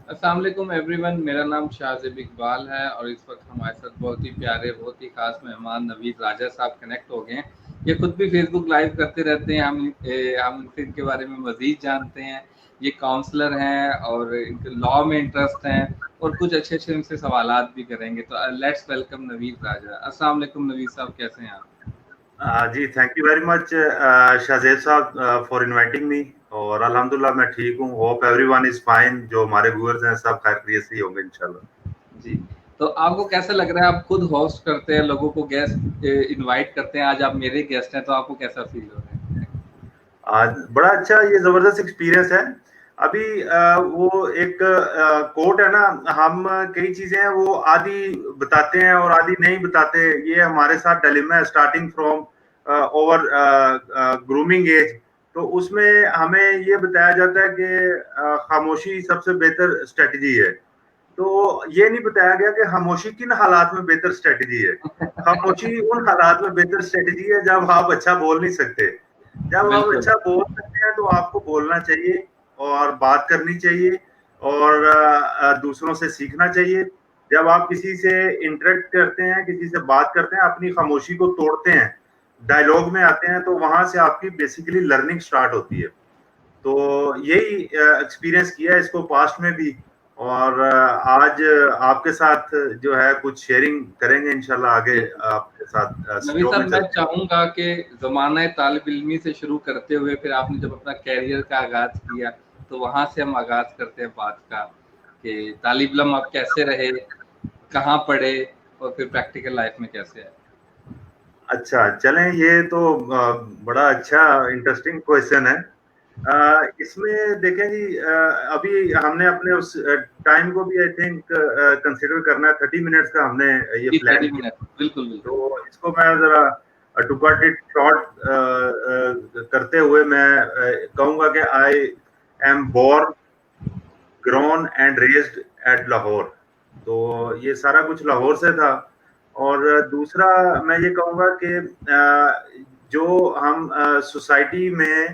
السلام علیکم every one, میرا نام شاہزیب اقبال ہے اور اس وقت ہمارے ساتھ بہت ہی پیارے بہت ہی خاص مہمان نوید راجہ صاحب کنیکٹ ہو گئے ہیں. یہ خود بھی فیس بک لائیو کرتے رہتے ہیں. ہم ان کے بارے میں مزید جانتے ہیں. یہ کاؤنسلر ہیں اور ان کے لاء میں انٹرسٹ ہیں اور کچھ اچھے اچھے ان سے سوالات بھی کریں گے. تو لیٹس ویلکم نوید راجہ. السلام علیکم نوید صاحب، کیسے ہیں آپ؟ جی thank you very much Shahzeb صاحب فار انوائٹنگ می. اور الحمدللہ میں ٹھیک ہوں. Hope everyone is fine. جو ہمارے ویورز ہیں سب خیریت سے ہی ہوں گے انشاءاللہ. جی، تو آپ کو کیسا لگ رہا ہے؟ آپ خود ہوسٹ کرتے ہیں، لوگوں کو گیسٹ انوائٹ کرتے ہیں. آج آپ میرے گیسٹ ہیں، تو آپ کو کیسا فیل ہو رہا ہے؟ آج بڑا اچھا، یہ زبردست ایکسپیرینس ہے. ابھی وہ ایک کوٹ ہے نا، ہم کئی چیزیں ہیں وہ آدھی بتاتے ہیں اور آدھی نہیں بتاتے. یہ ہمارے ساتھ ڈیلیما ہے starting from over grooming age. تو اس میں ہمیں یہ بتایا جاتا ہے کہ خاموشی سب سے بہتر اسٹریٹجی ہے. تو یہ نہیں بتایا گیا کہ خاموشی کن حالات میں بہتر اسٹریٹجی ہے. خاموشی ان حالات میں بہتر اسٹریٹجی ہے جب آپ اچھا بول نہیں سکتے. جب آپ بالکل اچھا بول سکتے ہیں تو آپ کو بولنا چاہیے اور بات کرنی چاہیے اور دوسروں سے سیکھنا چاہیے. جب آپ کسی سے انٹریکٹ کرتے ہیں، کسی سے بات کرتے ہیں، اپنی خاموشی کو توڑتے ہیں، ڈائلوگ میں آتے ہیں، تو وہاں سے آپ کی بیسیکلی لرننگ سٹارٹ ہوتی ہے. تو یہی ایکسپیرینس کیا ہے اس کو پاسٹ میں بھی. اور آج آپ کے ساتھ جو ہے کچھ شیئرنگ کریں گے انشاءاللہ آگے بالکل. آپ کے ساتھ نوید شو صاحب، میں میں چلتے ہیں. چاہوں گا کہ زمانہ طالب علمی سے شروع کرتے ہوئے پھر آپ نے جب اپنا کیریئر کا آغاز کیا تو وہاں سے ہم آغاز کرتے ہیں بات کا کہ طالب علم آپ کیسے رہے، کہاں پڑھے اور پھر پریکٹیکل لائف میں کیسے آئے. اچھا چلیں، یہ تو بڑا اچھا انٹرسٹنگ کویشچن ہے. اس میں دیکھیں جی، ابھی ہم نے اپنے اس ٹائم کو بھی آئی تھنک کنسیڈر کرنا ہے. 30 منٹس کا ہم نے یہ جی، پلان 30 کیا. منٹ بالکل بالکل. تو اس کو میں ذرا ٹو کٹ اٹ شارٹ کرتے ہوئے میں کہوں گا کہ I am born grown and raised at Lahore. تو یہ سارا کچھ لاہور سے تھا. اور دوسرا میں یہ کہوں گا کہ جو ہم سوسائٹی میں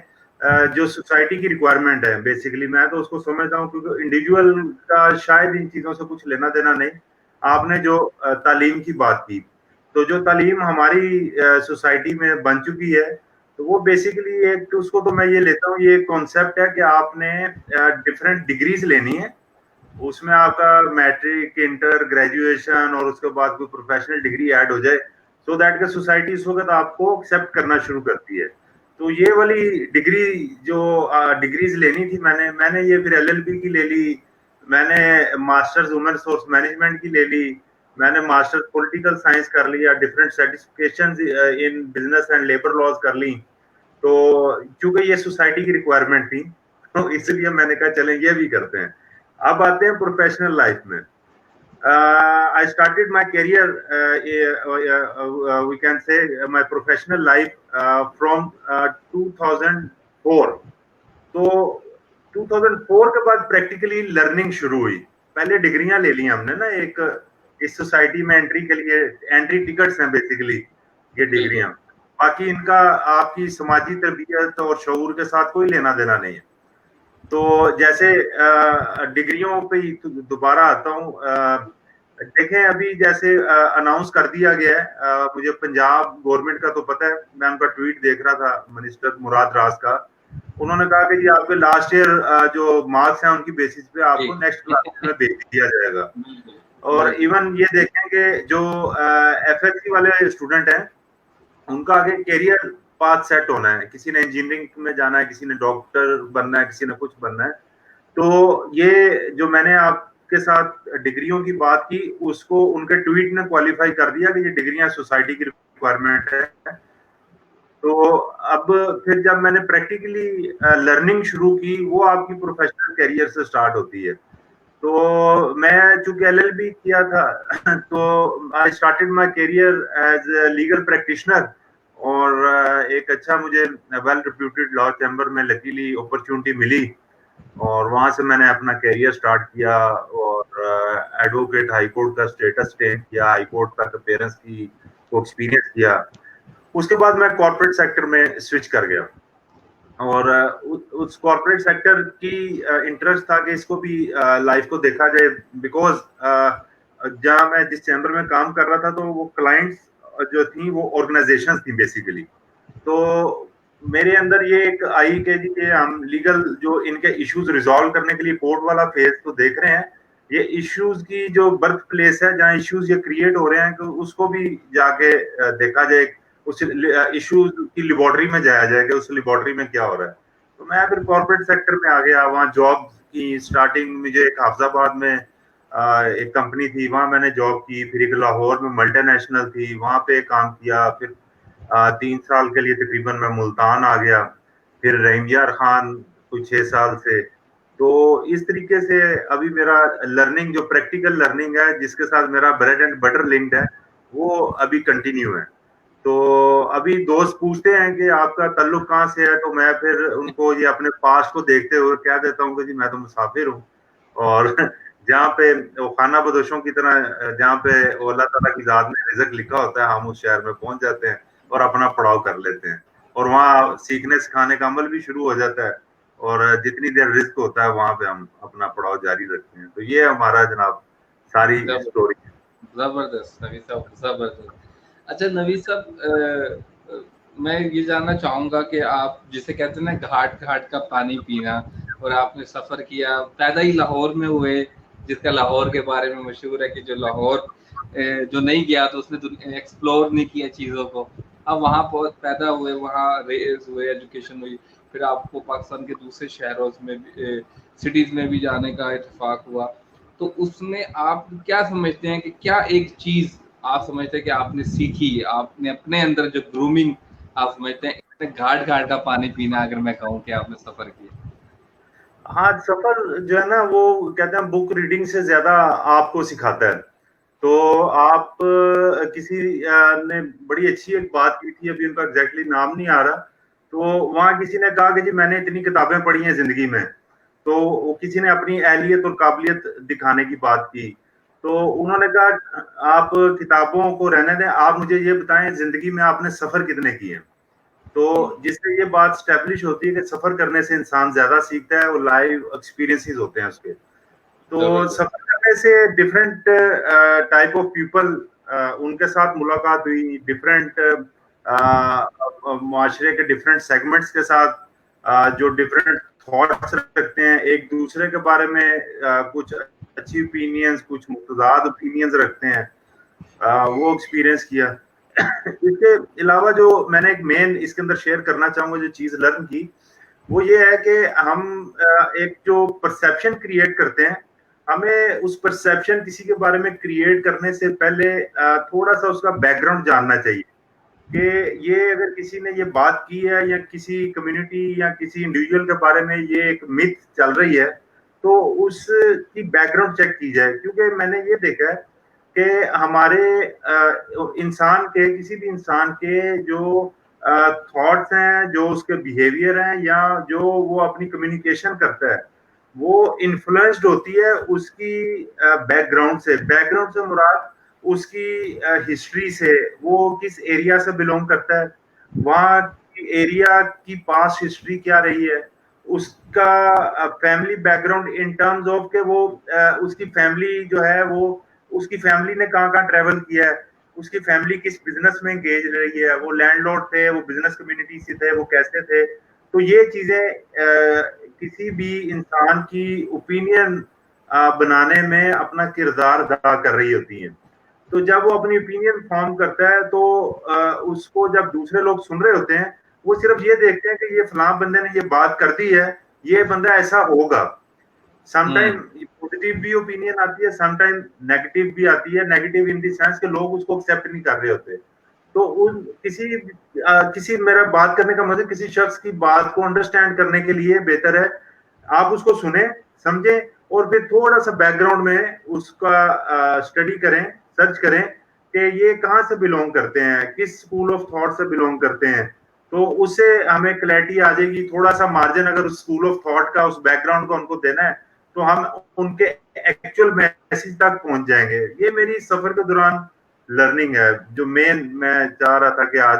جو سوسائٹی کی ریکوائرمنٹ ہے، بیسیکلی میں تو اس کو سمجھتا ہوں کیونکہ انڈیویجول کا شاید ان چیزوں سے کچھ لینا دینا نہیں. آپ نے جو تعلیم کی بات کی، تو جو تعلیم ہماری سوسائٹی میں بن چکی ہے تو وہ بیسیکلی ایک، اس کو تو میں یہ لیتا ہوں، یہ ایک کانسیپٹ ہے کہ آپ نے ڈفرینٹ ڈگریز لینی ہے. اس میں آپ کا میٹرک، انٹر، گریجویشن اور اس کے بعد کوئی پروفیشنل ڈگری ایڈ ہو جائے سو دیٹ کہ سوسائٹی اس وقت آپ کو ایکسیپٹ کرنا شروع کرتی ہے. تو یہ والی ڈگری جو ڈگریز لینی تھی میں نے یہ پھر LLB کی لے لی. میں نے ماسٹرز ہیومن ریسورس مینجمنٹ کی لے لی. میں نے ماسٹر پولیٹیکل سائنس کر لیا. Different certifications in business and labour laws کر لی. تو چونکہ یہ سوسائٹی کی ریکوائرمنٹ تھی تو اس لیے میں نے کہا چلیں یہ بھی کرتے ہیں. اب آتے ہیں پروفیشنل لائف میں. I started my career, we can say my professional life from 2004. تو 2004 کے بعد پریکٹیکلی لرننگ شروع ہوئی. پہلے ڈگریاں لے لی ہم نے نا، ایک اس سوسائٹی میں انٹری کے لیے انٹری ٹکٹس ہیں بیسیکلی یہ ڈگریاں. باقی ان کا آپ کی سماجی تربیت اور شعور کے ساتھ کوئی لینا دینا نہیں ہے. تو جیسے ڈگریوں پہ دوبارہ آتا ہوں. دیکھیں ابھی جیسے اناؤنس کر دیا گیا ہے، مجھے پنجاب گورنمنٹ کا تو پتہ ہے، میں ان کا ٹویٹ دیکھ رہا تھا منسٹر مراد راز کا. انہوں نے کہا کہ جی آپ کے لاسٹ ایئر جو مارکس ہیں ان کی بیسس پہ آپ کو نیکسٹ کلاس میں بھیج دیا جائے گا. اور ایون یہ دیکھیں کہ جو FSC والے اسٹوڈنٹ ہیں ان کا آگے کیریئر پاتھ سیٹ ہونا ہے. کسی نے انجینئرنگ میں جانا ہے، کسی نے ڈاکٹر بننا ہے، کسی نے کچھ بننا ہے. تو یہ جو میں نے آپ کے ساتھ ڈگریوں کی بات کی، اس کو ان کے ٹویٹ نے کوالیفائی کر دیا کہ یہ ڈگریاں سوسائٹی کی ریکوائرمنٹ ہے. تو اب پھر جب میں نے پریکٹیکلی لرننگ شروع کی، وہ آپ کی پروفیشنل کیریئر سے سٹارٹ ہوتی ہے. تو میں چونکہ LLB کیا تھا تو I started my career as a legal practitioner. اور ایک اچھا مجھے ویل ریپیوٹیڈ لا چیمبر میں لکیلی اپرچونٹی ملی اور وہاں سے میں نے اپنا کیریئر سٹارٹ کیا اور ایڈوکیٹ ہائی کورٹ کا اسٹیٹس ٹین کیا، ہائی کورٹ تک اپیرنس کی کو ایکسپیرینس کیا. اس کے بعد میں کارپوریٹ سیکٹر میں سوئچ کر گیا. اور اس کارپوریٹ سیکٹر کی انٹرسٹ تھا کہ اس کو بھی لائف کو دیکھا جائے, بیکاز جہاں میں جس چیمبر میں کام کر رہا تھا تو وہ کلائنٹس جو تھیں وہ آرگنائزیشن تھیں بیسیکلی. تو میرے اندر یہ ایک آئی کہ جی کہ ہم لیگل جو ان کے ایشوز ریزالو کرنے کے لیے کورٹ والا فیز تو دیکھ رہے ہیں, یہ ایشوز کی جو برتھ پلیس ہے جہاں ایشوز یہ کریٹ ہو رہے ہیں کہ اس کو بھی جا کے دیکھا جائے, اس ایشوز کی لیبارٹری میں جایا جائے کہ اس لیبارٹری میں کیا ہو رہا ہے. تو میں پھر کارپوریٹ سیکٹر میں آ گیا, وہاں جاب کی اسٹارٹنگ مجھے ایک حافظ آباد میں ایک کمپنی تھی, وہاں میں نے جاب کی. پھر ایک لاہور میں ملٹی نیشنل تھی, وہاں پہ کام کیا. پھر 3 سال کے لیے تقریباً میں ملتان آ گیا. پھر رحیم یار خان کچھ 6 سال سے. تو اس طریقے سے ابھی میرا لرننگ جو پریکٹیکل لرننگ ہے جس کے ساتھ میرا بریڈ اینڈ بٹر لنکڈ ہے وہ ابھی کنٹینیو ہے. تو ابھی دوست پوچھتے ہیں کہ آپ کا تعلق کہاں سے ہے, تو میں پھر ان کو یہ اپنے پاسٹ کو دیکھتے ہوئے کہہ دیتا ہوں کہ جی میں تو مسافر ہوں, اور جہاں پہ خانہ بدوشوں کی طرح جہاں پہ اللہ تعالیٰ کی ذات میں رزق لکھا ہوتا ہے ہم اس شہر میں پہنچ جاتے ہیں اور اپنا پڑاؤ کر لیتے ہیں, اور وہاں سیکھنے سکھانے کا عمل بھی شروع ہو جاتا ہے, اور جتنی دیر رزق ہوتا ہے وہاں پہ ہم اپنا پڑاؤ جاری رکھتے ہیں. تو یہ ہمارا جناب ساری اسٹوری. زبردست نوید صاحب, زبردست. اچھا نوید صاحب, میں یہ جاننا چاہوں گا کہ آپ جسے کہتے ہیں نا گھاٹ گھاٹ کا پانی پینا, اور آپ نے سفر کیا, پیدا ہی لاہور میں ہوئے جس کا لاہور کے بارے میں مشہور ہے کہ جو لاہور جو نہیں گیا تو اس نے ایکسپلور نہیں کیا چیزوں کو. اب وہاں پیدا ہوئے, وہاں ریز ہوئے, ایجوکیشن ہوئی, پھر آپ کو پاکستان کے دوسرے شہروں میں سٹیز میں بھی جانے کا اتفاق ہوا. تو اس میں آپ کیا سمجھتے ہیں کہ کیا ایک چیز آپ سمجھتے ہیں کہ آپ نے سیکھی, آپ نے اپنے اندر جو گرومنگ آپ سمجھتے ہیں گھاٹ گھاٹ کا پانی پینا, اگر میں کہوں کہ آپ نے سفر کیا؟ ہاں, سفر جو ہے نا وہ کہتے ہیں بک ریڈنگ سے زیادہ آپ کو سکھاتا ہے. تو آپ کسی نے بڑی اچھی ایک بات کی تھی, ابھی ان کا ایگزیکٹلی نام نہیں آ رہا, تو وہاں کسی نے کہا کہ جی میں نے اتنی کتابیں پڑھی ہیں زندگی میں, تو کسی نے اپنی اہلیت اور قابلیت دکھانے کی بات کی. تو انہوں نے کہا آپ کتابوں کو رہنے دیں, آپ مجھے یہ بتائیں زندگی میں آپ نے سفر کتنے کیے ہیں. تو جس سے یہ بات اسٹیبلش ہوتی ہے کہ سفر کرنے سے انسان زیادہ سیکھتا ہے, اور لائیو ایکسپیرینسز ہوتے ہیں اس کے. تو سفر کرنے سے different type of people in کے ساتھ ملاقات ہوئی, ڈفرینٹ معاشرے کے ڈفرینٹ سیگمنٹس کے ساتھ جو ڈفرینٹ تھاٹس رکھتے ہیں ایک دوسرے کے بارے میں, کچھ اچھی اوپینینز کچھ متضاد اوپینینز رکھتے ہیں, وہ ایکسپیرینس کیا. اس کے علاوہ جو میں نے ایک مین اس کے اندر شیئر کرنا چاہوں گا جو چیز لرن کی, وہ یہ ہے کہ ہم ایک جو پرسیپشن کریٹ کرتے ہیں, ہمیں اس پرسیپشن کسی کے بارے میں کریٹ کرنے سے پہلے تھوڑا سا اس کا بیک گراؤنڈ جاننا چاہیے کہ یہ اگر کسی نے یہ بات کی ہے یا کسی کمیونٹی یا کسی انڈیویجول کے بارے میں یہ ایک متھ چل رہی ہے تو اس کی بیک گراؤنڈ چیک کی جائے. کیونکہ میں نے یہ دیکھا ہے کہ ہمارے انسان کے کسی بھی انسان کے جو تھاٹس ہیں, جو اس کے بیہیویئر ہیں, یا جو وہ اپنی کمیونیکیشن کرتا ہے, وہ انفلوئنسڈ ہوتی ہے اس کی بیک گراؤنڈ سے. بیک گراؤنڈ سے مراد اس کی ہسٹری سے, وہ کس ایریا سے بلونگ کرتا ہے, وہاں کی ایریا کی پاسٹ ہسٹری کیا رہی ہے, اس کا family back ground in terms of کہ وہ اس کی فیملی جو ہے وہ اس کی فیملی نے کہاں کہاں ٹریول کیا ہے, اس کی فیملی کس بزنس میں انگیج رہی ہے, وہ لینڈ لارڈ تھے, وہ بزنس کمیونٹی سے تھے, وہ کیسے تھے. تو یہ چیزیں کسی بھی انسان کی اوپینین بنانے میں اپنا کردار ادا کر رہی ہوتی ہیں. تو جب وہ اپنی اوپینین فارم کرتا ہے تو اس کو جب دوسرے لوگ سن رہے ہوتے ہیں وہ صرف یہ دیکھتے ہیں کہ یہ فلاں بندے نے یہ بات کر دی ہے, یہ بندہ ایسا ہوگا. سم ٹائم پوزیٹیو بھی اوپینین آتی ہے, سم ٹائم نیگیٹو بھی آتی ہے. نیگیٹو ان دی سینس کہ لوگ اس کو ایکسیپٹ نہیں کر رہے ہوتے. تو کسی میرا بات کرنے کا مطلب کسی شخص کی بات کو انڈرسٹینڈ کرنے کے لیے بہتر ہے آپ اس کو سنیں, سمجھیں, اور پھر تھوڑا سا بیک گراؤنڈ میں اس کا اسٹڈی کریں, سرچ کریں کہ یہ کہاں سے بلونگ کرتے ہیں, کس اسکول آف تھاٹ سے بلونگ کرتے ہیں. تو اس سے ہمیں کلیئرٹی آ جائے گی. تھوڑا سا مارجن اگر اس اسکول آف تھاٹ کا, اس بیک گراؤنڈ کو ان کو دینا ہے تو ہم ان کے ایکچوئل میسج تک پہنچ جائیں گے. یہ میری سفر کے دوران لرننگ ہے جو مین میں چاہ رہا تھا کہ آج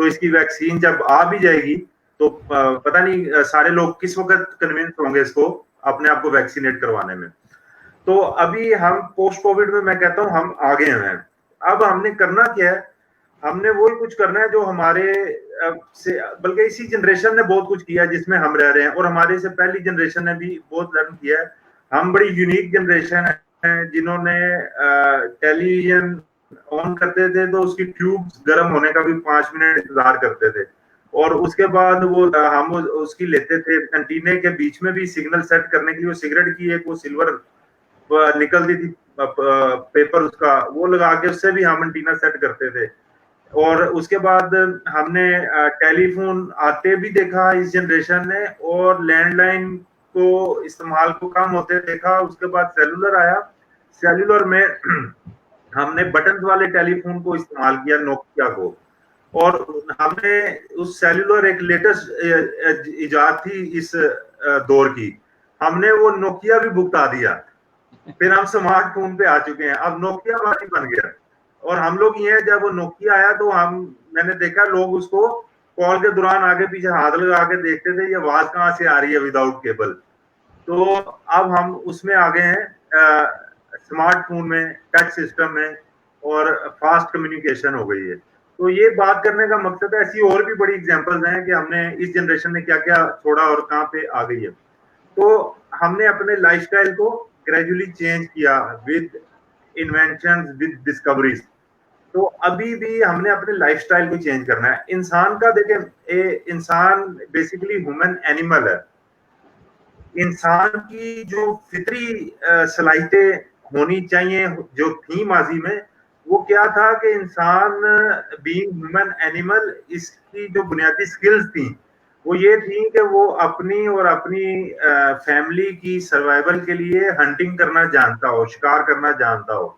تو اس کی ویکسین جب آ بھی جائے گی تو پتہ نہیں سارے لوگ کس وقت کنونس ہوں گے اس کو اپنے آپ کو ویکسینیٹ کروانے میں. تو ابھی ہم پوسٹ کووڈ میں کہتا ہوں ہم آگے ہیں. اب ہم نے کرنا کیا ہے, ہم نے وہی کچھ کرنا ہے جو ہمارے سے, بلکہ اسی جنریشن نے بہت کچھ کیا جس میں ہم رہ رہے ہیں, اور ہمارے سے پہلی جنریشن نے بھی بہت لرن کیا ہے. ہم بڑی یونیک جنریشن ہیں جنہوں نے ٹیلی ویژن آن کرتے تھے تو اس کی ٹیوب گرم ہونے کا بھی 5 منٹ انتظار کرتے تھے, اور اس کے بعد وہ ہم اس کی لیتے تھے انٹینے کے بیچ میں بھی سگنل سیٹ کرنے کے لیے, وہ سگریٹ کی ایک وہ سلور نکلتی تھی پیپر اس کا, وہ لگا کے اس سے بھی ہم انٹینا سیٹ کرتے تھے. اور اس کے بعد ہم نے ٹیلی فون آتے بھی دیکھا اس جنریشن نے, اور لینڈ لائن کو استعمال کو کم ہوتے دیکھا. اس کے بعد سیلولر آیا, سیلولر میں ہم نے بٹن والے ٹیلی فون کو استعمال کیا, نوکیا کو, اور ہم نے اس سیلولر ایک لیٹسٹ ایجاد تھی اس دور کی, ہم نے وہ نوکیا بھی بھگتا دیا. پھر ہم سمارٹ فون پہ آ چکے ہیں, اب نوکیا والی بن گیا. اور ہم لوگ یہ ہیں جب وہ نوکیا آیا تو میں نے دیکھا لوگ اس کو کال کے دوران آگے پیچھے ہاتھ لگا کے دیکھتے تھے یہ آواز کہاں سے آ رہی ہے وداؤٹ کیبل. تو اب ہم اس میں آگے ہیں اسمارٹ فون میں, ٹچ سسٹم میں, اور فاسٹ کمیونیکیشن ہو گئی ہے. تو یہ بات کرنے کا مقصد ہے, ایسی اور بھی بڑی ایگزامپلز ہیں کہ ہم نے اس جنریشن نے کیا کیا چھوڑا اور کہاں پہ آ گئی ہے. تو ہم نے اپنے لائف سٹائل کو گریجولی چینج کیا ود انوینشنز, ود ڈسکوریز. تو ابھی بھی ہم نے اپنے لائف سٹائل کو چینج کرنا ہے. انسان کا دیکھیں, انسان بیسیکلی ہیومن اینیمل ہے. انسان کی جو فطری صلاحیتیں ہونی چاہیے جو تھیں ماضی میں, وہ کیا تھا کہ انسان بینگ ہیومن اینیمل, اس کی جو بنیادی سکلز تھیں وہ یہ تھی کہ وہ اپنی اور اپنی فیملی کی سروائیول کے لیے ہنٹنگ کرنا جانتا ہو, شکار کرنا جانتا ہو.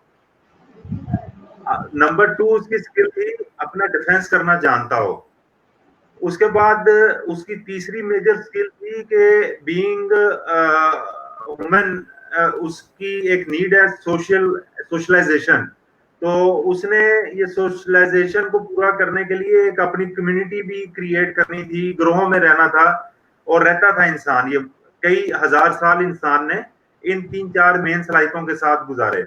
نمبر 2 اس کی سکل تھی اپنا ڈیفینس کرنا جانتا ہو. اس کے بعد اس کی تیسری میجر سکل تھی کہ بینگ وومن, اس کی ایک نیڈ ہے سوشلائزیشن. تو اس نے یہ سوشلائزیشن کو پورا کرنے کے لیے ایک اپنی کمیونٹی بھی کریٹ کرنی تھی, گروہوں میں رہنا تھا, اور رہتا تھا انسان. یہ کئی ہزار سال انسان نے ان 3-4 مین صلاحیتوں کے ساتھ گزارے.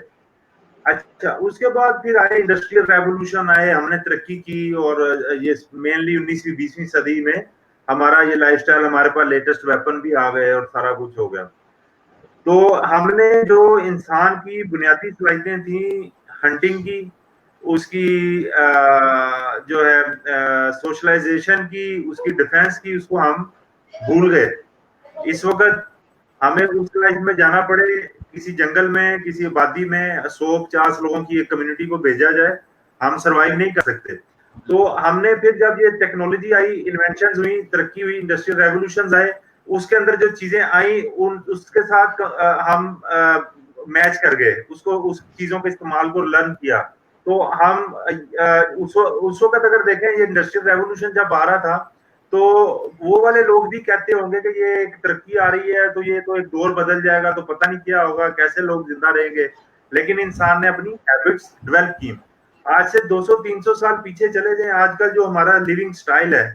اچھا, اس کے بعد پھر آئے انڈسٹریل ریولوشن آئے, ہم نے ترقی کی, اور یہ مینلی 19ویں 20ویں صدی میں ہمارا یہ لائف سٹائل, ہمارے پاس لیٹسٹ ویپن بھی آ گئے اور سارا کچھ ہو گیا. تو ہم نے جو انسان کی بنیادی صلاحیتیں تھیں ہنٹنگ کی, اس کی جو ہے سوشلائزیشن کی, اس کی ڈیفینس کی, اس کو ہم بھول گئے. اس وقت ہمیں اس لائف میں جانا پڑے, کسی جنگل میں, کسی آبادی میں 100-50 لوگوں کی ایک کمیونٹی کو بھیجا جائے, ہم سروائیو نہیں کر سکتے. تو ہم نے پھر جب یہ ٹیکنالوجی آئی, انوینشنز ہوئی, ترقی ہوئی, انڈسٹریل ریولوشنز آئے, اس کے اندر جو چیزیں آئیں اس کے ساتھ ہم میچ کر گئے, اس چیزوں کے استعمال کو لرن کیا. تو ہم اس وقت اگر دیکھیں یہ انڈسٹریل ریولوشن جب آ رہا تھا تو وہ والے لوگ بھی کہتے ہوں گے کہ یہ ایک ترقی آ رہی ہے تو یہ تو ایک دور بدل جائے گا, تو پتہ نہیں کیا ہوگا, کیسے لوگ زندہ رہیں گے. لیکن انسان نے اپنی ہیبٹس ڈیولپ کی. آج سے 200-300 سال پیچھے چلے جائیں, آج کل جو ہمارا لیونگ سٹائل ہے,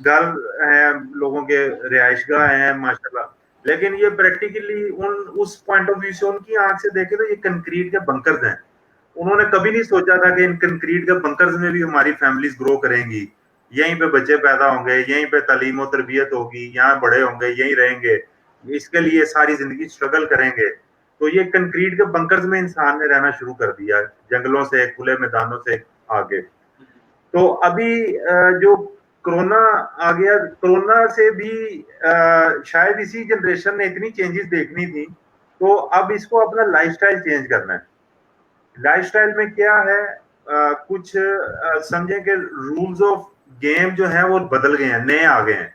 گھر ہیں لوگوں کے, رہائش گاہ ہیں ماشاءاللہ, لیکن یہ پریکٹیکلی اس پوائنٹ آف ویو سے ان کی آنکھ سے دیکھے تو یہ کنکریٹ کے بنکرز ہیں. انہوں نے کبھی نہیں سوچا تھا کہ ان کنکریٹ کے بنکرز میں بھی ہماری فیملیز گرو کریں گی, یہیں پہ بچے پیدا ہوں گے, یہیں پہ تعلیم و تربیت ہوگی, یہاں بڑے ہوں گے, یہیں رہیں گے, اس کے لیے ساری زندگی اسٹرگل کریں گے. تو یہ کنکریٹ کے بنکرز میں انسان نے رہنا شروع کر دیا, جنگلوں سے, کھلے میدانوں سے آگے. تو ابھی جو کرونا آ گیا, کرونا سے بھی شاید اسی جنریشن نے اتنی چینجز دیکھنی تھی, تو اب اس کو اپنا لائف سٹائل چینج کرنا ہے. لائف سٹائل میں کیا ہے, کچھ سمجھیں کہ رولز آف گیم جو ہیں وہ بدل گئے ہیں, نئے آ گئے ہیں.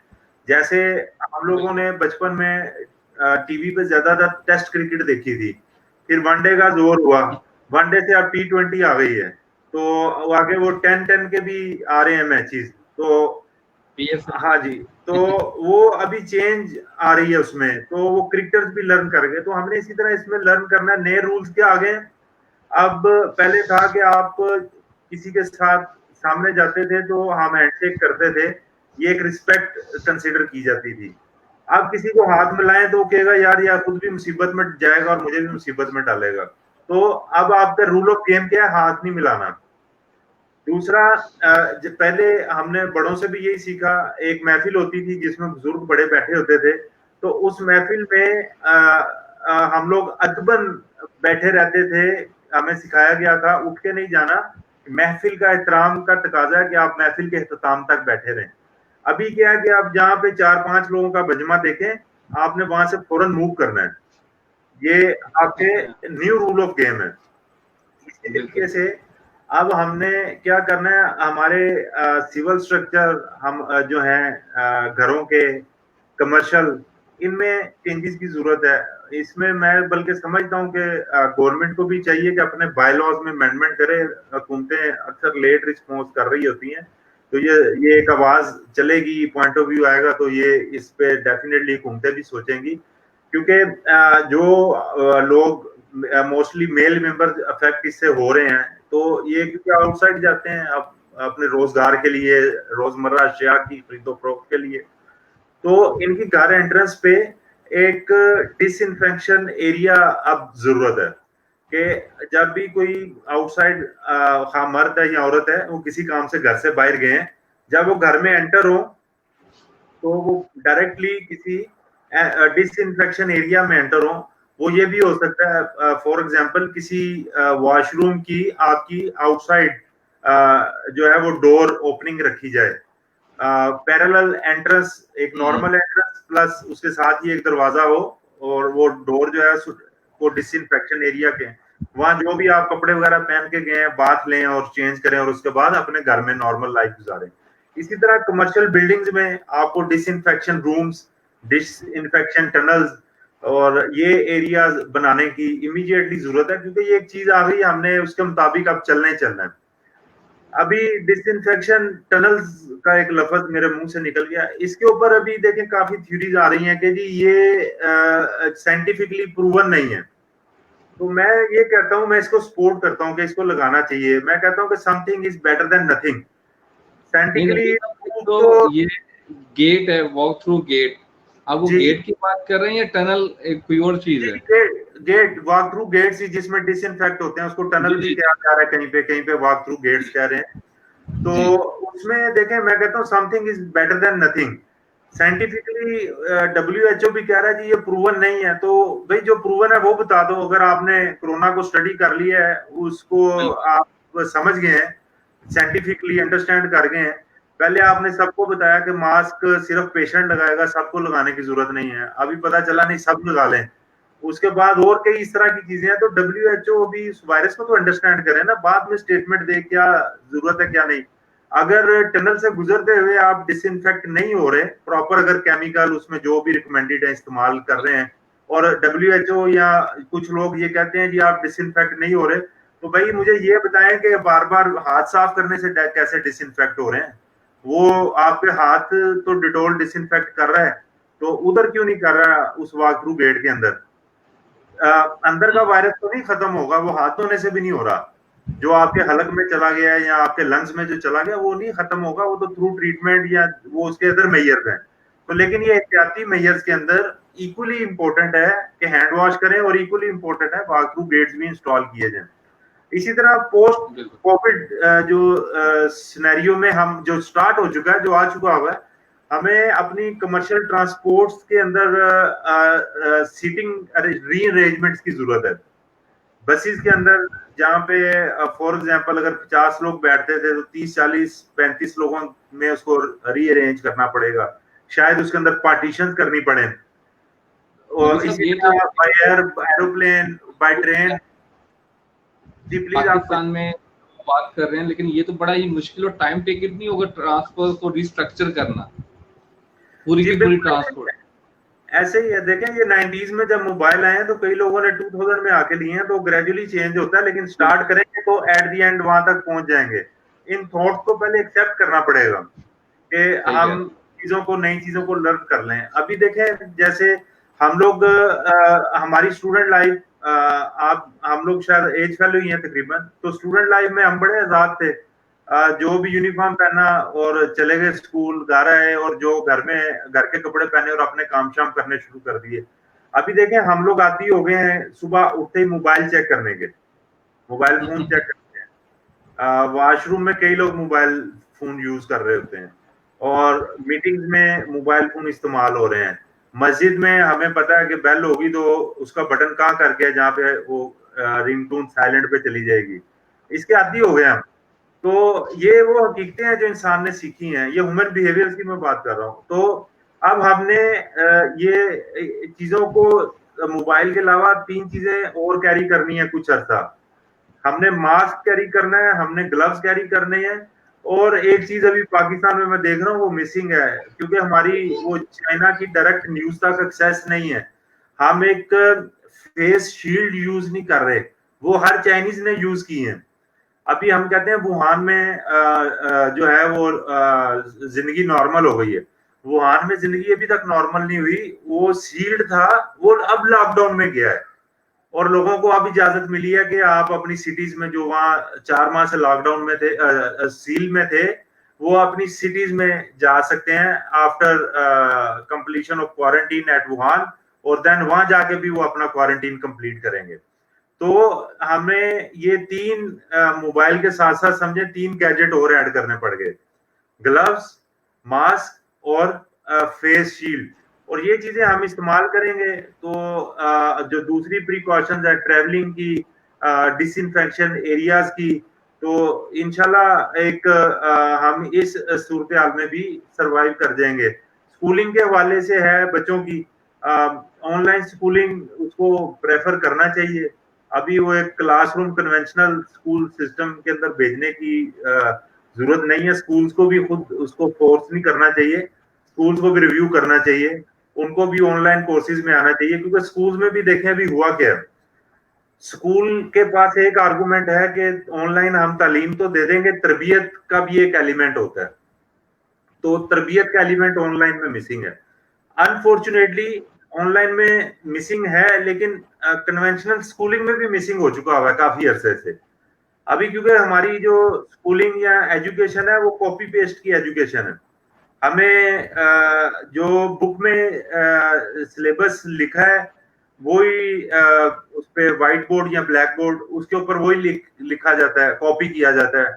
جیسے ہم لوگوں نے بچپن میں ٹی وی پہ زیادہ تر ٹیسٹ کرکٹ دیکھی تھی, پھر ون ڈے کا زور ہوا, ون ڈے سے اب T20 آ گئی ہے, تو آگے وہ 10-10 کے بھی آ رہے ہیں میچز. تو ہاں جی, تو وہ ابھی چینج آ رہی ہے اس میں, تو وہ کرکٹرز بھی لرن کر گئے. تو ہم نے اسی طرح اس میں لرن کرنا ہے. نئے رولز کیا آ گئے ہیں. اب پہلے تھا کہ آپ کسی کے ساتھ سامنے جاتے تھے تو ہم ہینڈ شیک کرتے تھے, یہ ایک رسپیکٹ کنسیڈر کی جاتی تھی. اب کسی کو ہاتھ ملائیں تو وہ کہے گا یار یہ خود بھی مصیبت میں جائے گا اور مجھے بھی مصیبت میں ڈالے گا. تو اب آپ کا رول آف گیم کیا ہے, ہاتھ نہیں ملانا. دوسرا, پہلے ہم نے بڑوں سے بھی یہی سیکھا, ایک محفل ہوتی تھی جس میں بزرگ بڑے بیٹھے ہوتے تھے, تو اس محفل میں ہم لوگ ادباً بیٹھے رہتے تھے. ہمیں سکھایا گیا تھا اٹھ کے نہیں جانا, محفل کا احترام کا تقاضا ہے کہ آپ محفل کے اختتام تک بیٹھے رہیں. ابھی کیا ہے کہ آپ جہاں پہ 4-5 لوگوں کا مجمع دیکھیں, آپ نے وہاں سے فوراً موو کرنا ہے. یہ آپ کے نیو رول آف گیم ہے. اسی طریقے سے اب ہم نے کیا کرنا ہے, ہمارے سول سٹرکچر ہم جو ہیں گھروں کے کمرشل, ان میں چینجز کی ضرورت ہے. اس میں میں بلکہ سمجھتا ہوں کہ گورنمنٹ کو بھی چاہیے کہ اپنے بائی لاز میں امینڈمنٹ کرے. حکومتیں اکثر لیٹ رسپانس کر رہی ہوتی ہیں, تو یہ ایک آواز چلے گی, پوائنٹ آف ویو آئے گا, تو یہ اس پہ ڈیفینیٹلی حکومتیں بھی سوچیں گی. کیونکہ جو لوگ موسٹلی میل ممبر افیکٹ اس سے ہو رہے ہیں, تو یہ کیونکہ آؤٹ سائڈ جاتے ہیں اپنے روزگار کے لیے, روزمرہ اشیاء کی خرید و فروخت کے لیے, تو ان کی گھر انٹرنس پہ ایک ڈس انفیکشن ایریا اب ضرورت ہے کہ جب بھی کوئی آؤٹ سائڈ خواہ مرد ہے یا عورت ہے, وہ کسی کام سے گھر سے باہر گئے ہیں, جب وہ گھر میں انٹر ہو تو وہ ڈائریکٹلی کسی ڈس انفیکشن ایریا میں انٹر ہو. وہ یہ بھی ہو سکتا ہے فار ایگزامپل کسی واش روم کی آپ کی آؤٹ سائڈ جو ہے وہ ڈور اوپننگ رکھی جائے, پیرالل انٹرنس, ایک نارمل انٹرنس پلس اس کے ساتھ ہی ایک دروازہ ہو, اور وہ ڈور جو ہے وہ ڈس انفیکشن ایریا کے, وہاں جو بھی آپ کپڑے وغیرہ پہن کے گئے ہیں باتھ لیں اور چینج کریں, اور اس کے بعد اپنے گھر میں نارمل لائف گزاریں. اسی طرح کمرشل بلڈنگز میں آپ کو ڈس انفیکشن رومز, ڈس انفیکشن ٹنلز اور یہ ایریاز بنانے کی امیڈیٹلی ضرورت ہے, کیونکہ یہ ایک چیز آ گئی, ہم نے اس کے مطابق اب چلنا ہی چلنا ہے. ابھی ڈس انفیکشن ٹنلز کا ایک لفظ میرے منہ سے نکل گیا, اس کے اوپر ابھی دیکھیں کافی تھیوریز آ رہی ہیں کہ جی یہ سائنٹیفکلی پروون نہیں ہے. تو میں یہ کہتا ہوں, میں اس کو سپورٹ کرتا ہوں کہ اس کو لگانا چاہیے. میں کہتا ہوں کہ some thing is better than nothing. Scientifically تو یہ گیٹ ہے, واک تھرو گیٹ, آپ وہ گیٹ کی بات کر رہے ہیں یا ٹنل ایک کوئی اور چیز ہے؟ گیٹ, واک تھرو گیٹس جس میں ڈس انفیکٹ ہوتے ہیں, اس کو ٹنل بھی کہا جا رہا ہے, کہیں پہ واک تھرو گیٹس کہہ رہے ہیں. تو اس میں دیکھیں میں کہتا ہوں some thing is better than nothing. Scientifically WHO بھی کہہ رہا ہے جی یہ پروون نہیں ہے, تو بھائی جو پروون ہے وہ بتا دو. اگر آپ نے کورونا کو اسٹڈی کر لیا ہے, اس کو آپ سمجھ گئے ہیں, سائنٹیفکلی انڈرسٹینڈ کر گئے ہیں, پہلے آپ نے سب کو بتایا کہ ماسک صرف پیشنٹ لگائے گا, سب کو لگانے کی ضرورت نہیں ہے, ابھی پتا چلا نہیں سب لگا لیں. اس کے بعد اور کئی اس طرح کی چیزیں ہیں, تو WHO بھی اس وائرس کو تو انڈرسٹینڈ کرے نا, بعد میں اسٹیٹمنٹ دے کیا ضرورت ہے کیا نہیں. اگر ٹنل سے گزرتے ہوئے آپ ڈس انفیکٹ نہیں ہو رہے پراپر, اگر کیمیکل اس میں جو بھی ریکمینڈیڈ ہے استعمال کر رہے ہیں, اور WHO یا کچھ لوگ یہ کہتے ہیں جی آپ ڈس انفیکٹ نہیں ہو رہے, تو بھائی مجھے یہ بتائیں کہ بار بار ہاتھ صاف کرنے سے کیسے ڈس انفیکٹ ہو رہے ہیں. وہ آپ کے ہاتھ تو ڈیٹول ڈس انفیکٹ کر رہا ہے, تو ادھر کیوں نہیں کر رہا اس واک تھرو گیٹ کے اندر؟ اندر کا وائرس تو نہیں ختم ہوگا, وہ ہاتھ دھونے سے بھی نہیں ہو رہا. جو آپ کے حلق میں چلا گیا ہے یا آپ کے لنگز میں جو چلا گیا وہ نہیں ختم ہوگا, وہ تو تھرو ٹریٹمنٹ یا وہ اس کے ادر میئرز ہیں. تو لیکن یہ احتیاطی میئرز کے اندر ایکولی امپورٹنٹ ہے کہ ہینڈ واش کریں, اور ایکولی امپورٹنٹ ہے واک تھرو گیٹس بھی انسٹال کیے جائیں. اسی طرح پوسٹ کووڈ جو سینیریو میں ہم جو سٹارٹ ہو چکا ہے, جو آ چکا ہوا ہے, ہمیں اپنی کمرشل ٹرانسپورٹس کے اندر سیٹنگ ری ارینجمنٹس کی ضرورت ہے. بسیز کے اندر جہاں پہ فار ایگزامپل اگر 50 لوگ بیٹھتے تھے, تو 30-40-35 لوگوں میں اس کو ری ارینج کرنا پڑے گا, شاید اس کے اندر پارٹیشن کرنی پڑے. اور اسی طرح by air, aeroplane, by train. Pakistan میں بات کر رہے ہیں, لیکن یہ تو بڑا ہی مشکل اور ٹائم ٹیکن نہیں ہوگا ٹرانسپورٹ کو ریسٹرکچر کرنا, پوری کی پوری ٹرانسپورٹ؟ ایسے ہی ہے, دیکھیں یہ 90s میں جب موبائل آئے ہیں تو کئی لوگوں نے 2000 میں آ کے لیے ہیں, تو گریجولی چینج ہوتا ہے, لیکن سٹارٹ کریں گے تو ایٹ دی اینڈ وہاں تک پہنچ جائیں گے. ان تھاٹس کو پہلے ایکسپٹ کرنا پڑے گا کہ ہم چیزوں کو, نئی چیزوں کو لرن کر لیں. ابھی دیکھیں جیسے ہم لوگ ہماری اسٹوڈنٹ لائف, ہم لوگ شاید ایج فیلو ہی ہیں تقریباً, تو اسٹوڈنٹ لائف میں ہم بڑے آزاد تھے. جو بھی یونیفارم پہنا اور چلے گئے اسکول، گھر آئے اور جو گھر میں گھر کے کپڑے پہنے اور اپنے کام شام کرنے شروع کر دیے. ابھی دیکھیں ہم لوگ عادی ہو گئے ہیں صبح اٹھتے ہی موبائل چیک کرنے کے، موبائل فون چیک کرتے ہیں. واش روم میں کئی لوگ موبائل فون یوز کر رہے ہوتے ہیں اور میٹنگز میں موبائل فون استعمال ہو رہے ہیں. مسجد میں ہمیں پتا ہے کہ بیل ہوگی تو اس کا بٹن کہاں کر کے جہاں پہ وہ رنگ ٹون سائلنٹ پہ چلی جائے گی. اس کے عادی ہو گئے ہم. تو یہ وہ حقیقتیں ہیں جو انسان نے سیکھی ہیں، یہ ہیومن بیہیویئر کی میں بات کر رہا ہوں. تو اب ہم نے یہ چیزوں کو موبائل کے علاوہ 3 چیزیں اور کیری کرنی ہے کچھ عرصہ. ہم نے ماسک کیری کرنا ہے، ہم نے گلوز کیری کرنے ہیں، اور ایک چیز ابھی پاکستان میں دیکھ رہا ہوں وہ مسنگ ہے، کیونکہ ہماری وہ چائنا کی ڈائریکٹ نیوز تک ایکسیس نہیں ہے. ہم ایک فیس شیلڈ یوز نہیں کر رہے، وہ ہر چائنیز نے یوز کی ہیں. ابھی ہم کہتے ہیں ووہان میں جو ہے وہ زندگی نارمل ہو گئی ہے. ووہان میں زندگی ابھی تک نارمل نہیں ہوئی، وہ سیلڈ تھا، وہ اب لاک ڈاؤن میں گیا ہے اور لوگوں کو اب اجازت ملی ہے کہ آپ اپنی سٹیز میں جو وہاں 4 ماہ سے لاک ڈاؤن میں تھے، سیل میں تھے، وہ اپنی سٹیز میں جا سکتے ہیں after completion of quarantine at Wuhan, اور دین وہاں جا کے بھی وہ اپنا کوارنٹین کمپلیٹ کریں گے. تو ہمیں یہ 3 موبائل کے ساتھ ساتھ سمجھے 3 گیجٹ اور ایڈ کرنے پڑ گئے، گلوز، ماسک اور فیس شیلڈ. اور یہ چیزیں ہم استعمال کریں گے تو جو دوسری پریکاشنز ہے ٹریولنگ کی، ڈس انفیکشن ایریاز کی، تو انشاءاللہ ایک ہم اس صورتحال میں بھی سروائیو کر جائیں گے. اسکولنگ کے حوالے سے ہے بچوں کی، آن لائن اسکولنگ اس کو پریفر کرنا چاہیے. ابھی وہ ایک class room conventional school system کے اندر بھیجنے کی ضرورت نہیں ہے. اسکولز کو بھی خود اس کو فورس نہیں کرنا چاہیے، اسکولز کو بھی ریویو کرنا چاہیے، ان کو بھی آن لائن کورسز میں آنا چاہیے. کیونکہ اسکولز میں بھی دیکھیں ابھی ہوا کیا ہے، اسکول کے پاس ایک آرگومنٹ ہے کہ آن لائن ہم تعلیم تو دے دیں گے، تربیت کا بھی ایک ایلیمنٹ ہوتا ہے. تو تربیت کا ایلیمنٹ آن لائن میں مسنگ ہے. انفارچونیٹلی آن لائن میں مسنگ ہے، لیکن کنونشنل اسکولنگ میں بھی مسنگ ہو چکا ہوا ہے کافی عرصے سے. ابھی کیونکہ ہماری جو اسکولنگ یا ایجوکیشن ہے وہ کاپی پیسٹ کی ایجوکیشن ہے. ہمیں جو بک میں سلیبس لکھا ہے وہی اس پہ وائٹ بورڈ یا بلیک بورڈ اس کے اوپر وہی لکھا جاتا ہے، کاپی کیا جاتا ہے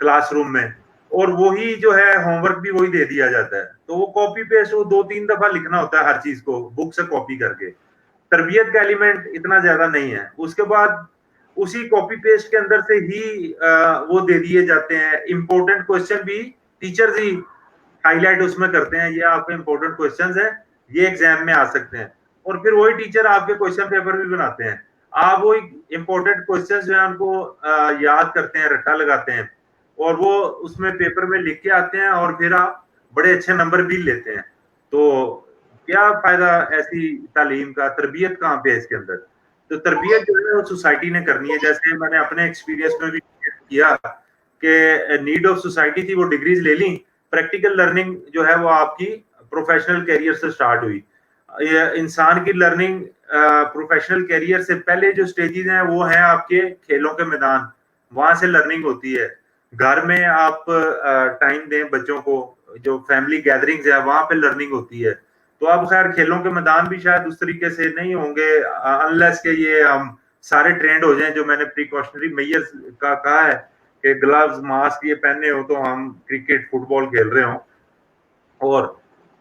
کلاس روم میں، اور وہی جو ہے ہوم ورک بھی وہی دے دیا جاتا ہے. تو وہ کاپی پیسٹ وہ 2-3 دفعہ لکھنا ہوتا ہے ہر چیز کو بک سے کاپی کر کے. تربیت کا ایلیمنٹ اتنا زیادہ نہیں ہے. اس کے بعد اسی کاپی پیسٹ کے اندر سے ہی وہ دے دیے جاتے ہیں امپورٹنٹ کوشچن بھی ٹیچرز ہی ہائی لائٹ اس میں کرتے ہیں، یہ آپ کے امپورٹنٹ کوشچنز ہیں، یہ ایگزام میں آ سکتے ہیں. اور پھر وہی ٹیچر آپ کے کوشچن پیپر بھی بناتے ہیں. آپ وہ امپورٹنٹ کوشچنز جو ہیں ان کو یاد کرتے ہیں، رٹا لگاتے ہیں، اور وہ اس میں پیپر میں لکھ کے آتے ہیں، اور پھر آپ بڑے اچھے نمبر بھی لیتے ہیں. تو کیا فائدہ ایسی تعلیم کا؟ تربیت کہاں پہ ہے اس کے اندر؟ تو تربیت جو ہے وہ سوسائٹی نے کرنی ہے. جیسے میں نے اپنے ایکسپیرینس میں بھی کیا کہ نیڈ آف سوسائٹی تھی، وہ ڈگریز لے لیں. پریکٹیکل لرننگ جو ہے وہ آپ کی پروفیشنل کیریئر سے سٹارٹ ہوئی. انسان کی لرننگ پروفیشنل کیریئر سے پہلے جو سٹیجز ہیں وہ ہیں آپ کے کھیلوں کے میدان، وہاں سے لرننگ ہوتی ہے. گھر میں آپ ٹائم دیں بچوں کو، جو فیملی گیدرنگز ہے وہاں پہ لرننگ ہوتی ہے. تو اب خیر کھیلوں کے میدان بھی شاید اس طریقے سے نہیں ہوں گے انلیس کہ یہ ہم سارے ٹرینڈ ہو جائیں جو میں نے پریکاشنری میئرز کا کہا ہے کہ گلوز ماسک یہ پہننے ہو تو ہم کرکٹ فٹ بال کھیل رہے ہوں. اور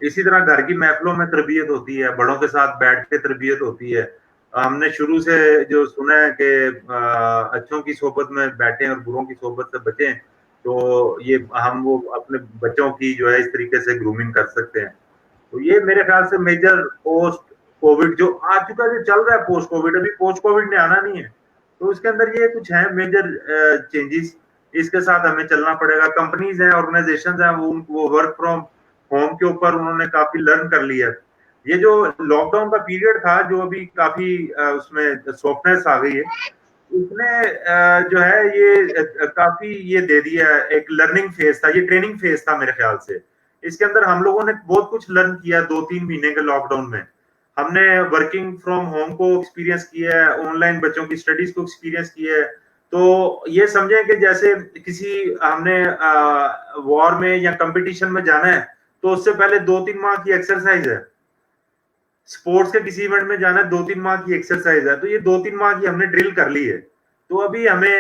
اسی طرح گھر کی محفلوں میں تربیت ہوتی ہے، بڑوں کے ساتھ بیٹھ کے تربیت ہوتی ہے. ہم نے شروع سے جو سنا ہے کہ اچھوں کی صحبت میں بیٹھیں اور بروں کی صحبت سے بچیں، تو یہ ہم وہ اپنے بچوں کی جو ہے اس طریقے سے گرومنگ کر سکتے ہیں. تو یہ میرے خیال سے میجر پوسٹ کووڈ جو آ چکا ہے، جو چل رہا ہے پوسٹ کووڈ، ابھی پوسٹ کووڈ نے آنا نہیں ہے، تو اس کے اندر یہ کچھ ہیں میجر چینجز. اس کے ساتھ ہمیں چلنا پڑے گا. کمپنیز ہیں، آرگنائزیشنز ہیں، وہ ورک فرام ہوم کے اوپر انہوں نے کافی لرن کر لیا. یہ جو لاک ڈاؤن کا پیریڈ تھا جو ابھی کافی اس میں سافٹنیس آ گئی ہے، اس نے جو ہے یہ کافی یہ دے دیا، ایک لرننگ فیز تھا، یہ ٹریننگ فیز تھا میرے خیال سے. اس کے اندر ہم لوگوں نے بہت کچھ لرن کیا 2-3 مہینے کے لاک ڈاؤن میں. ہم نے ورکنگ فرام ہوم کو ایکسپیرینس کیا ہے، آن لائن بچوں کی اسٹڈیز کو ایکسپیرینس کیا ہے. تو یہ سمجھیں کہ جیسے کسی ہم نے وار میں یا کمپٹیشن میں جانا ہے تو اس سے پہلے 2-3 ماہ کی ایکسرسائز ہے. سپورٹس کے کسی ایونٹ میں جانا ہے 2-3 ماہ کی ایکسرسائز ہے, تو یہ 2-3 ماہ کی ہم نے ڈرل کر لی ہے. تو ابھی ہمیں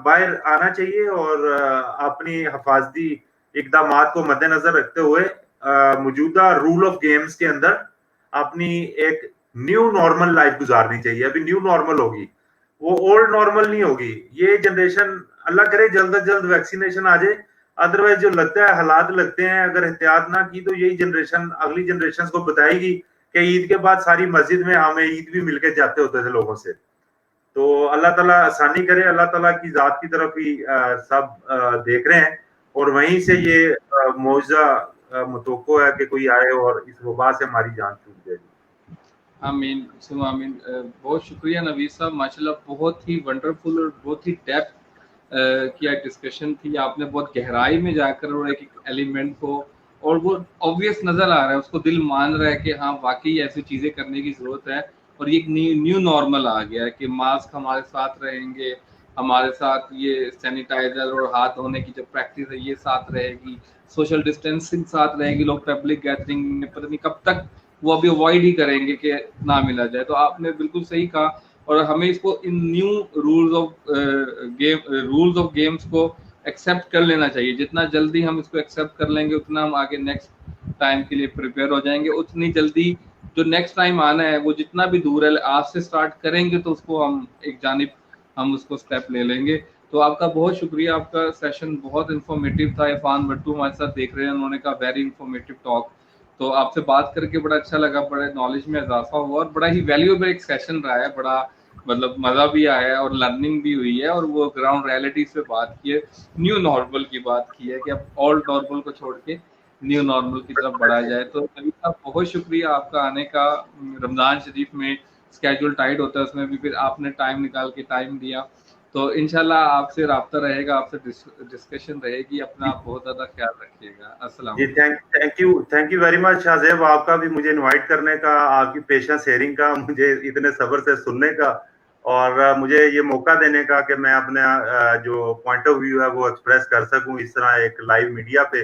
باہر آنا چاہیے اور اپنی حفاظتی اقدامات کو مد نظر رکھتے ہوئے موجودہ رول آف گیمز کے اندر اپنی ایک نیو نارمل لائف گزارنی چاہیے. ابھی نیو نارمل ہوگی, وہ اولڈ نارمل نہیں ہوگی. یہ جنریشن اللہ کرے جلد از جلد ویکسینیشن آ جائے, ادروائز جو لگتا ہے حالات لگتے ہیں اگر احتیاط نہ کی تو یہی جنریشن اگلی جنریشن کو بتائے گی کہ عید کے بعد ساری مسجد میں ہمیں عید بھی مل کے جاتے ہوتے تھے لوگوں سے. تو اللہ تعالیٰ آسانی کرے, اللہ تعالیٰ کی ذات کی طرف ہی سب دیکھ رہے ہیں اور وہیں سے یہ معجزہ متوقع ہے کہ کوئی آئے اور اس وبا سے ہماری جان چھوٹ جائے. آمین ثم آمین. بہت شکریہ نوید صاحب, ماشاءاللہ بہت ہی ونڈرفل اور بہت ہی ڈیپتھ کی ڈسکشن تھی. آپ نے بہت گہرائی میں جا کر اور ایک ایلیمنٹ کو, اور وہ آبویس نظر آ رہا ہے, اس کو دل مان رہا ہے کہ ہاں واقعی ایسی چیزیں کرنے کی ضرورت ہے. اور یہ ایک نیو نارمل آ گیا ہے کہ ماسک ہمارے ساتھ رہیں گے, ہمارے ساتھ یہ سینیٹائزر اور ہاتھ دھونے کی جو پریکٹس ہے یہ ساتھ رہے گی, سوشل ڈسٹینسنگ ساتھ رہے گی. لوگ پبلک گیدرنگ میں پتہ نہیں کب تک وہ ابھی اوائڈ ہی کریں گے کہ نہ ملا جائے. تو آپ نے بالکل صحیح کہا, اور ہمیں اس کو ان نیو رولز آف گیمز کو ایکسیپٹ کر لینا چاہیے. جتنا جلدی ہم اس کو ایکسیپٹ کر لیں گے اتنا ہم آگے نیکسٹ ٹائم کے لیے پریپیئر ہو جائیں گے. اتنی جلدی جو نیکسٹ ٹائم آنا ہے وہ جتنا بھی دور ہے آج سے سٹارٹ کریں گے تو اس کو ہم ایک جانب ہم اس کو سٹیپ لے لیں گے. تو آپ کا بہت شکریہ, آپ کا سیشن بہت انفارمیٹیو تھا. عرفان بٹو ہمارے ساتھ دیکھ رہے ہیں, انہوں نے کہا ویری انفارمیٹیو ٹاک. تو آپ سے بات کر کے بڑا اچھا لگا, بڑے نالج میں اضافہ ہوا اور بڑا ہی ویلیوبل ایک سیشن رہا ہے. بڑا مطلب مزہ بھی آیا ہے اور لرننگ بھی ہوئی ہے, اور وہ گراؤنڈ ریئلٹیز پہ بات کی ہے, نیو نارمل کی بات کی ہے کہ اب اولڈ نارمل کو چھوڑ کے نیو نارمل کی طرف بڑھا جائے. تو نوید صاحب بہت شکریہ آپ کا آنے کا. رمضان شریف میں اسکیجول ٹائٹ ہوتا ہے, اس میں بھی پھر آپ نے ٹائم نکال کے ٹائم دیا. تو انشاءاللہ آپ سے رابطہ رہے گا, آپ سے ڈسکشن رہے گی. اپنا آپ بہت زیادہ خیال رکھیے گا. السلام جی علیکم. تھینک یو ویری مچ شاہ زیب, آپ کا بھی مجھے انوائٹ کرنے کا, آپ کی پیشنس ہیئرنگ کا, مجھے اتنے صبر سے سننے کا اور مجھے یہ موقع دینے کا کہ میں اپنا جو پوائنٹ آف ویو ہے وہ ایکسپریس کر سکوں اس طرح ایک لائیو میڈیا پہ.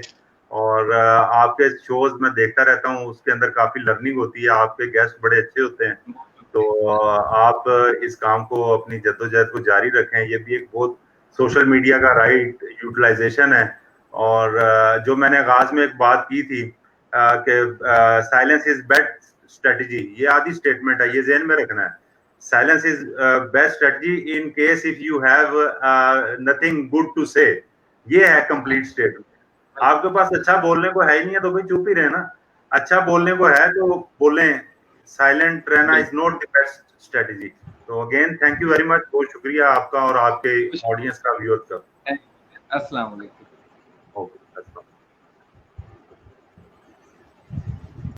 اور آپ کے شوز میں دیکھتا رہتا ہوں, اس کے اندر کافی لرننگ ہوتی ہے, آپ کے گیسٹ بڑے اچھے ہوتے ہیں. تو آپ اس کام کو اپنی جدوجہد کو جاری رکھیں. یہ بھی ایک بہت سوشل میڈیا کا رائٹ یوٹیلائزیشن ہے. اور جو میں نے آغاز میں ایک بات کی تھی کہ سائلنس از بیسٹ اسٹریٹجی, یہ آدھی اسٹیٹمنٹ ہے, یہ ذہن میں رکھنا ہے. Silence is best strategy in case if you have nothing good to say. یہ ہے کمپلیٹ اسٹیٹمنٹ. آپ کے پاس اچھا بولنے کو ہے ہی نہیں ہے تو بھائی چپ ہی رہنا. اچھا بولنے کو ہے تو بولیں, سائلنٹ رہنا is not the best strategy. تو again thank you very much, بہت شکریہ آپ کا اور آپ کے آڈینس کا, ویورز کا. السلام علیکم.